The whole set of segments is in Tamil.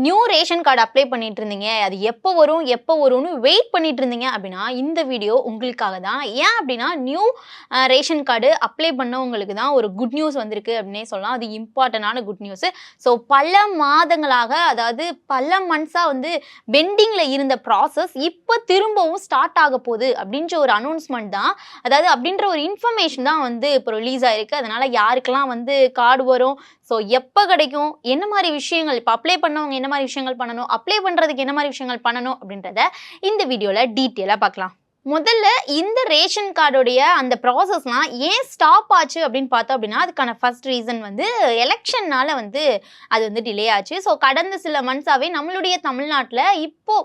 நியூ ரேஷன் கார்டு அப்ளை பண்ணிட்டு இருந்தீங்க, அது எப்போ வரும் எப்போ வரும்னு வெயிட் பண்ணிட்டு இருந்தீங்க அப்படின்னா இந்த வீடியோ உங்களுக்காக தான். ஏன் அப்படின்னா நியூ ரேஷன் கார்டு அப்ளை பண்ணவங்களுக்கு தான் ஒரு குட் நியூஸ் வந்திருக்கு அப்படின்னே சொல்லலாம். அது இம்பார்ட்டண்டான குட் நியூஸ். ஸோ பல மாதங்களாக, அதாவது பல மந்த்ஸாக வந்து பெண்டிங்கில் இருந்த ப்ராசஸ் இப்போ திரும்பவும் ஸ்டார்ட் ஆக போகுது அப்படின்ற ஒரு அனௌன்ஸ்மெண்ட் தான், அதாவது அப்படின்ற ஒரு இன்ஃபர்மேஷன் தான் வந்து இப்போ ரிலீஸ் ஆயிருக்கு. அதனால யாருக்கெல்லாம் வந்து கார்டு வரும், ஸோ எப்போ கிடைக்கும், என்ன மாதிரி விஷயங்கள், இப்போ அப்ளை பண்ணவங்க என்ன மாதிரி விஷயங்கள் பண்ணணும், அப்ளை பண்ணுறதுக்கு என்ன மாதிரி விஷயங்கள் பண்ணணும் அப்படின்றத இந்த வீடியோவில் டீட்டெயிலாக பார்க்கலாம். முதல்ல இந்த ரேஷன் கார்டுடைய அந்த ப்ராசஸ்லாம் ஏன் ஸ்டாப் ஆச்சு அப்படின்னு பார்த்தோம் அப்படின்னா, அதுக்கான ஃபர்ஸ்ட் ரீசன் வந்து எலெக்ஷன்னால வந்து அது வந்து டிலே ஆச்சு. ஸோ கடந்த சில மந்த்ஸாகவே நம்மளுடைய தமிழ்நாட்டில் இப்போ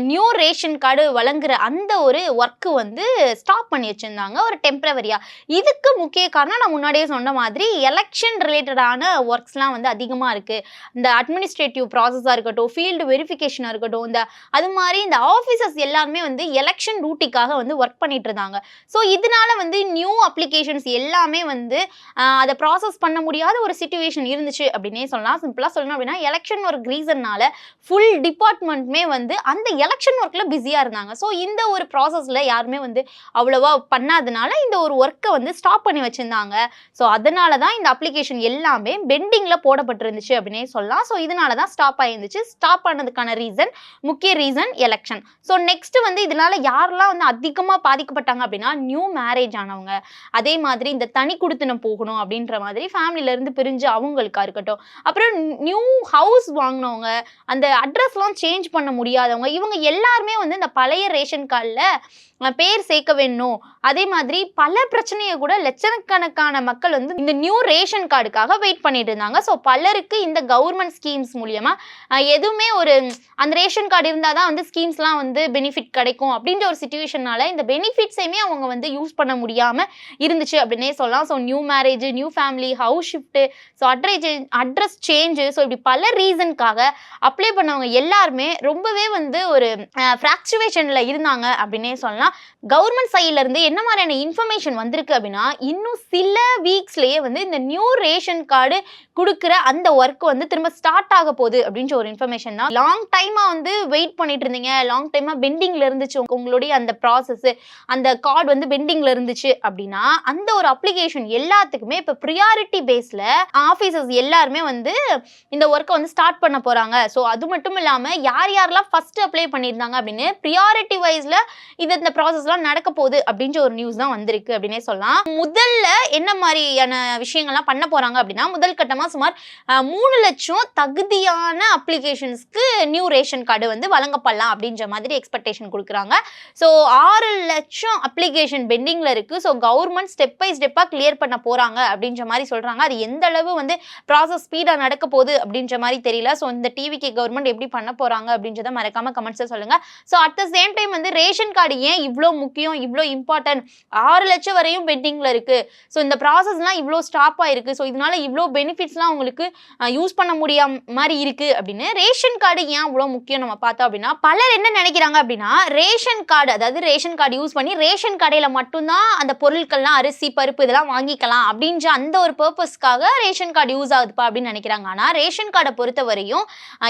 நியூ ரேஷன் கார்டு வழங்குற அந்த ஒரு ஒர்க்கு வந்து ஸ்டாப் பண்ணி வச்சுருந்தாங்க ஒரு டெம்பரவரியாக. இதுக்கு முக்கிய காரணம் நான் முன்னாடியே சொன்ன மாதிரி எலெக்ஷன் ரிலேட்டடான ஒர்க்ஸ்லாம் வந்து அதிகமாக இருக்குது. இந்த அட்மினிஸ்ட்ரேட்டிவ் ப்ராசஸாக இருக்கட்டும், ஃபீல்டு வெரிஃபிகேஷனாக இருக்கட்டும், அது மாதிரி இந்த ஆஃபீஸர்ஸ் எல்லாருமே வந்து எலெக்ஷன் டியூட்டிக்காக வந்து ஒர்க் பண்ணிட்டு இருந்தாங்க. ஸோ இதனால வந்து நியூ அப்ளிகேஷன்ஸ் எல்லாமே வந்து அதை ப்ராசஸ் பண்ண முடியாத ஒரு சிச்சுவேஷன் இருந்துச்சு அப்படின்னே சொல்லலாம். சிம்பிளாக சொல்லணும் அப்படின்னா எலெக்ஷன் ஒர்க் ரீசன்னால ஃபுல் டிபார்ட்மெண்ட்டுமே வந்து அந்த எலெக்ஷன் ஒர்க்கில் பிஸியாக இருந்தாங்க. ஸோ இந்த ஒரு ப்ராசஸில் யாருமே வந்து அவ்வளோவா பண்ணாதனால இந்த ஒரு ஒர்க்கை வந்து ஸ்டாப் பண்ணி வச்சுருந்தாங்க. ஸோ அதனால தான் இந்த அப்ளிகேஷன் எல்லாமே பெண்டிங்கில் போடப்பட்டிருந்துச்சு அப்படின்னே சொல்லலாம். ஸோ இதனால தான் ஸ்டாப் ஆகிருந்துச்சு. ஸ்டாப் ஆனதுக்கான ரீசன், முக்கிய ரீசன் எலெக்ஷன். ஸோ நெக்ஸ்ட் வந்து இதனால யாரெல்லாம் வந்து அதிகமாக பாதிக்கப்பட்டாங்க அப்படின்னா நியூ மேரேஜ் ஆனவங்க, அதே மாதிரி இந்த தனி குடித்தனம் போகணும் அப்படின்ற மாதிரி ஃபேமிலியிலேருந்து பிரிஞ்சு அவங்களுக்கா இருக்கட்டும், அப்புறம் நியூ ஹவுஸ் வாங்கினவங்க, அந்த அட்ரஸ்லாம் சேஞ்ச் பண்ண முடியாதவங்க, இவங்க எல்லாருமே வந்து இந்த பழைய ரேஷன் கார்டில் பேர் சேர்க்க வேணும். அதே மாதிரி பல பிரச்சனையை கூட லட்சக்கணக்கான மக்கள் வந்து இந்த நியூ ரேஷன் கார்டுக்காக வெயிட் பண்ணிட்டு இருந்தாங்க. ஸோ பலருக்கு இந்த கவர்மெண்ட் ஸ்கீம்ஸ் மூலியமா எதுவுமே ஒரு அந்த ரேஷன் கார்டு இருந்தால் தான் வந்து ஸ்கீம்ஸ்லாம் வந்து பெனிஃபிட் கிடைக்கும் அப்படின்ற ஒரு சிச்சுவேஷனால இந்த பெனிஃபிட்ஸையுமே அவங்க வந்து யூஸ் பண்ண முடியாமல் இருந்துச்சு அப்படின்னே சொல்லலாம். So new marriage, new family, house shift, so address change, so இப்படி பல ரீசனுக்காக அப்ளை பண்ணவங்க எல்லாருமே ரொம்பவே வந்து ஒரு ஃப்ராக்சுவேஷனில் இருந்தாங்க அப்படின்னே சொல்லலாம். கவர்மெண்ட் சைட்ல இருந்து என்ன மாதிரியான இன்ஃபர்மேஷன் வந்திருக்கு அப்படின்னா, இன்னும் சில வீக்ஸ்லயே வந்து இந்த நியூ ரேஷன் கார்டு கொடுக்குற அந்த ஒர்க் வந்து திரும்ப ஸ்டார்ட் ஆக போகுது அப்படின்ற ஒரு இன்ஃபர்மேஷன் தான். லாங் டைமா வந்து வெயிட் பண்ணிட்டு இருந்தீங்க, லாங் டைமா பெண்டிங்ல இருந்துச்சு உங்களுடைய அந்த ப்ராசஸ், அந்த கார்டு வந்து பெண்டிங்ல இருந்துச்சு அப்படின்னா அந்த ஒரு அப்ளிகேஷன் எல்லாத்துக்குமே இப்போ ப்ரியாரிட்டி பேஸ்ல ஆஃபீஸர்ஸ் எல்லாருமே வந்து இந்த ஒர்க்கை வந்து ஸ்டார்ட் பண்ண போறாங்க. ஸோ அது மட்டும் இல்லாம யார் யாரெல்லாம் ஃபர்ஸ்ட் அப்ளை பண்ணியிருந்தாங்க அப்படின்னு ப்ரியாரிட்டி வைஸ்ல இந்த ப்ராசஸ்லாம் நடக்க போகுது அப்படின்ற ஒரு நியூஸ் தான் வந்திருக்கு அப்படின்னே சொல்லலாம். முதல்ல என்ன மாதிரியான விஷயங்கள்லாம் பண்ண போறாங்க அப்படின்னா, முதல் கட்டமா சுமார் 3 லட்சம் தகுதியான அப்ளிகேஷன்ஸ்க்கு நியூ ரேஷன் கார்டு வந்து வழங்கப்படலாம் அப்படின்ற மாதிரி எக்ஸ்பெக்டேஷன் கொடுக்குறாங்க. ஸோ 6 லட்சம் அப்ளிகேஷன் பெண்டிங்ல இருக்கு. ஸோ கவர்மெண்ட் ஸ்டெப் பை ஸ்டெப்பா கிளியர் பண்ண போறாங்க அப்படின்ற மாதிரி சொல்றாங்க. அது எந்த அளவு வந்து ப்ராசஸ் ஸ்பீடா நடக்க போகுது அப்படின்ற மாதிரி தெரியல. ஸோ இந்த டிவிகே கவர்மெண்ட் எப்படி பண்ண போறாங்க அப்படின்றத மறக்காம கமெண்ட்ஸ்ல சொல்லுங்க. So at the same time வந்து ரேஷன் கார்டு ஏன் இவ்வளோ முக்கியம், இவ்வளோ இம்பார்ட்டன்ட், 6 லட்சம் வரையும் பெண்டிங்ல இருக்கு, ஸோ இந்த ப்ராசஸ்லாம் இவ்வளோ ஸ்டாப் ஆயிருக்கு, ஸோ இதனால இவ்வளோ பெனிஃபிட்ஸ்லாம் உங்களுக்கு யூஸ் பண்ண முடியாம மாதிரி இருக்கு அப்படின்னு ரேஷன் கார்டு ஏன் அவ்வளோ முக்கியம் நம்ம பார்த்தோம் அப்படின்னா, பலர் என்ன நினைக்கிறாங்க அப்படின்னா, ரேஷன் கார்டு, அதாவது ரேஷன் கார்டு யூஸ் பண்ணி ரேஷன் கடையில் மட்டும்தான் அந்த பொருட்கள்லாம் அரிசி, பருப்பு இதெல்லாம் வாங்கிக்கலாம் அப்படின்ற அந்த ஒரு பர்பஸ்க்காக ரேஷன் கார்டு யூஸ் ஆகுதுப்பா அப்படின்னு நினைக்கிறாங்க. ஆனால் ரேஷன் கார்டை பொறுத்த வரையும்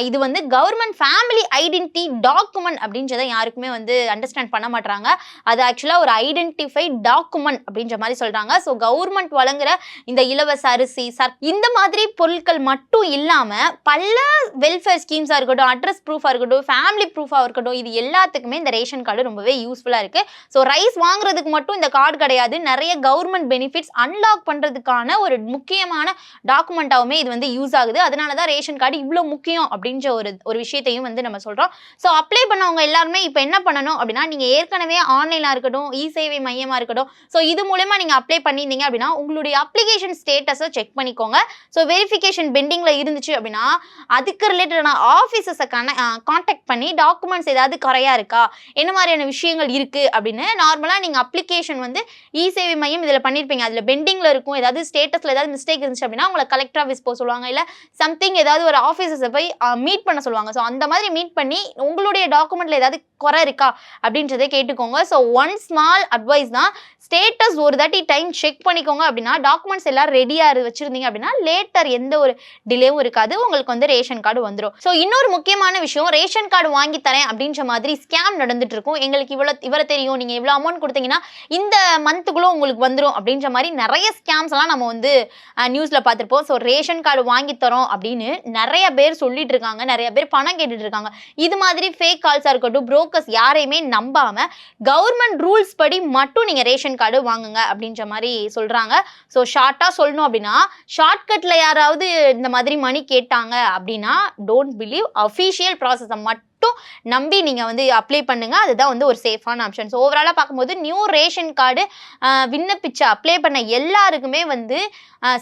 இது வந்து கவர்மெண்ட் ஃபேமிலி ஐடென்டிட்டி டாக்குமெண்ட் அப்படின்றத யாருக்குமே வந்து அண்டர்ஸ்டாண்ட் பண்ண மாட்டாங்க. அது ஆக்சுவலாக ஒரு ஐடென்டிஃபைட் டாக்குமெண்ட் அப்படின்ற மாதிரி சொல்கிறாங்க. ஸோ கவர்மெண்ட் வழங்குற இந்த இலவச அரிசி, இந்த மாதிரி பொருட்கள் மட்டும் இல்லாமல் பல வெல்ஃபேர் ஸ்கீம்ஸாக இருக்கட்டும், அட்ரஸ் ப்ரூஃபாக இருக்கட்டும், ஃபேமிலி ப்ரூஃபாக இருக்கட்டும், இது எல்லாத்துக்குமே இந்த ரேஷன் கார்டு ரொம்பவே யூஸ்ஃபுல்லாக இருக்குது. ஸோ ரைஸ் வாங்குறதுக்கு மட்டும் இந்த கார்டு கிடையாது, நிறைய கவர்மெண்ட் பெனிஃபிட்ஸ் அன்லாக் பண்ணுறதுக்கான ஒரு முக்கியமான டாக்குமெண்ட்டாகவுமே இது வந்து யூஸ் ஆகுது. அதனால தான் ரேஷன் கார்டு இவ்வளோ முக்கியம் அப்படின்ற ஒரு விஷயத்தையும் வந்து நம்ம சொல்கிறோம். ஸோ அப்ளை பண்ணவங்க எல்லாருமே இப்போ என்ன பண்ணணும் அப்படின்னா, நீங்கள் ஏற்கனவே ஆன்லைனாக இருக்கட்டும், இ சேவை மையமாக இருக்கட்டும், ஸோ இது மூலமா நீங்கள் அப்ளை பண்ணியிருந்தீங்க அப்படின்னா உங்களுடைய அப்ளிகேஷன் ஸ்டேட்டஸை செக் பண்ணிக்கோங்க. ஸோ வெரிஃபிகேஷன் பெண்டிங்கில் இருந்துச்சு அப்படின்னா அதுக்கு ரிலேட்டடான ஆஃபீஸர்ஸை கான்டாக்ட் பண்ணி டாக்குமெண்ட்ஸ் ஏதாவது குறையா இருக்கா, என்ன மாதிரியான விஷயங்கள் குறைகள் இருக்கு அப்படின்னு நார்மலா நீங்க அப்ளிகேஷன் வந்து இ-சேவை மையம் இதுல பண்ணிருப்பீங்க. அதுல பெண்டிங்ல இருக்கும். ஏதாவது ஸ்டேட்டஸ்ல ஏதாவது மிஸ்டேக் இருந்துச்சு அப்படின்னா உங்களை கலெக்டர் ஆஃபீஸ் போக சொல்லுவாங்க. இல்ல சம்திங் ஏதாவது ஒரு ஆஃபீஸர்ஸை போய் மீட் பண்ண சொல்லுவாங்க. ஸோ அந்த மாதிரி மீட் பண்ணி உங்களுடைய டாக்குமெண்ட்ல ஏதாவது குறை இருக்கா அப்படின்றத கேட்டுக்கோங்க. ஸோ ஒன் ஸ்மால் அட்வைஸ் தான், ஸ்டேட்டஸ் ஒரு தாட்டி டைம் செக் பண்ணிக்கோங்க. அப்படின்னா டாக்குமெண்ட்ஸ் எல்லாம் ரெடியா வச்சிருந்தீங்க அப்படின்னா லேட்டர் எந்த ஒரு டிலேவும் இருக்காது, உங்களுக்கு வந்து ரேஷன் கார்டு வந்துடும். ஸோ இன்னொரு முக்கியமான விஷயம், ரேஷன் கார்டு வாங்கி தரேன் அப்படின்ற மாதிரி ஸ்கேம் நடந்துட்டு இருக்கும். எங்களுக்கு இவரை தெரியும், நீங்க இவ்வளவு அமௌண்ட் கொடுத்தீங்கன்னா இந்த மந்த்துக்குள்ள உங்களுக்கு வந்துடும் அப்படின்ற மாதிரி நிறைய ஸ்கேம்ஸ் எல்லாம் நம்ம வந்து நியூஸ்ல பார்த்திருப்போம். ஸோ ரேஷன் கார்டு வாங்கி தரோம் அப்படின்னு நிறைய பேர் சொல்லிட்டு இருக்காங்க, நிறைய பேர் பணம் கேட்டுட்டு இருக்காங்க. இது மாதிரி ஃபேக் கால்ஸா இருக்கட்டும், புரோக்கர்ஸ் யாரையுமே நம்பாம கவர்மெண்ட் ரூல்ஸ் படி மட்டும் நீங்க ரேஷன் கார்டு வாங்குங்க அப்படின்ற மாதிரி சொல்றாங்க. ஸோ ஷார்ட்டா சொல்லணும் அப்படின்னா, ஷார்ட்கட்ல யாராவது இந்த மாதிரி மணி கேட்டாங்க அப்படின்னா டோன்ட் பிலீவ், அஃபீஷியல் ப்ராசஸை மட்டும் நம்பி நீங்க வந்து அப்ளை பண்ணுங்க. அதுதான் வந்து ஒரு சேஃபான ஆப்ஷன். ஸோ ஓவராலா பார்க்கும்போது நியூ ரேஷன் கார்டு விண்ணப்பிச்சு அப்ளை பண்ண எல்லாருக்குமே வந்து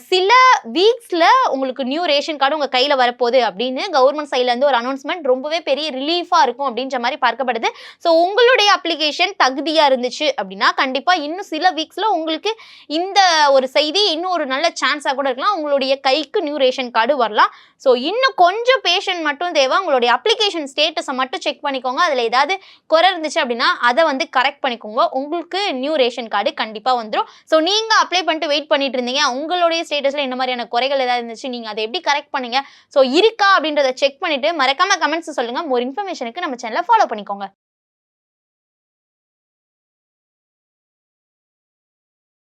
சில வீக்ஸ்ல உங்களுக்கு நியூ ரேஷன் கார்டு உங்க கையில வரப்போகுது அப்படின்னு கவர்மெண்ட் சைட்ல இருந்து ஒரு அனௌன்ஸ்மெண்ட் ரொம்பவே பெரிய ரிலீஃபா இருக்கும் அப்படின்ற மாதிரி பார்க்கப்படுது. ஸோ உங்களுடைய அப்ளிகேஷன் தகுதியா இருந்துச்சு அப்படின்னா கண்டிப்பா இன்னும் சில வீக்ஸ்ல உங்களுக்கு இந்த ஒரு செய்தி இன்னும் ஒரு நல்ல சான்ஸா கூட இருக்கலாம், உங்களுடைய கைக்கு நியூ ரேஷன் கார்டு வரலாம். ஸோ இன்னும் கொஞ்சம் பேஷன் மட்டும் தேவை. உங்களுடைய அப்ளிகேஷன் ஸ்டேட்டஸை மட்டும் செக் பண்ணிக்கோங்க. அதில் ஏதாவது குறை இருந்துச்சு அப்படின்னா அதை வந்து கரெக்ட் பண்ணிக்கோங்க. உங்களுக்கு நியூ ரேஷன் கார்டு கண்டிப்பாக வந்துடும். ஸோ நீங்கள் அப்ளை பண்ணிட்டு வெயிட் பண்ணிட்டு இருந்தீங்க, உங்களுடைய ஸ்டேட்டஸில் என்ன மாதிரியான குறைகள் ஏதாவது இருந்துச்சு, நீங்கள் அதை எப்படி கரெக்ட் பண்ணீங்க, ஸோ இருக்கா அப்படின்றத செக் பண்ணிட்டு மறக்காம கமெண்ட்ஸ் சொல்லுங்கள். மோர் இன்ஃபர்மேஷனுக்கு நம்ம சேனலை ஃபாலோ பண்ணிக்கோங்க.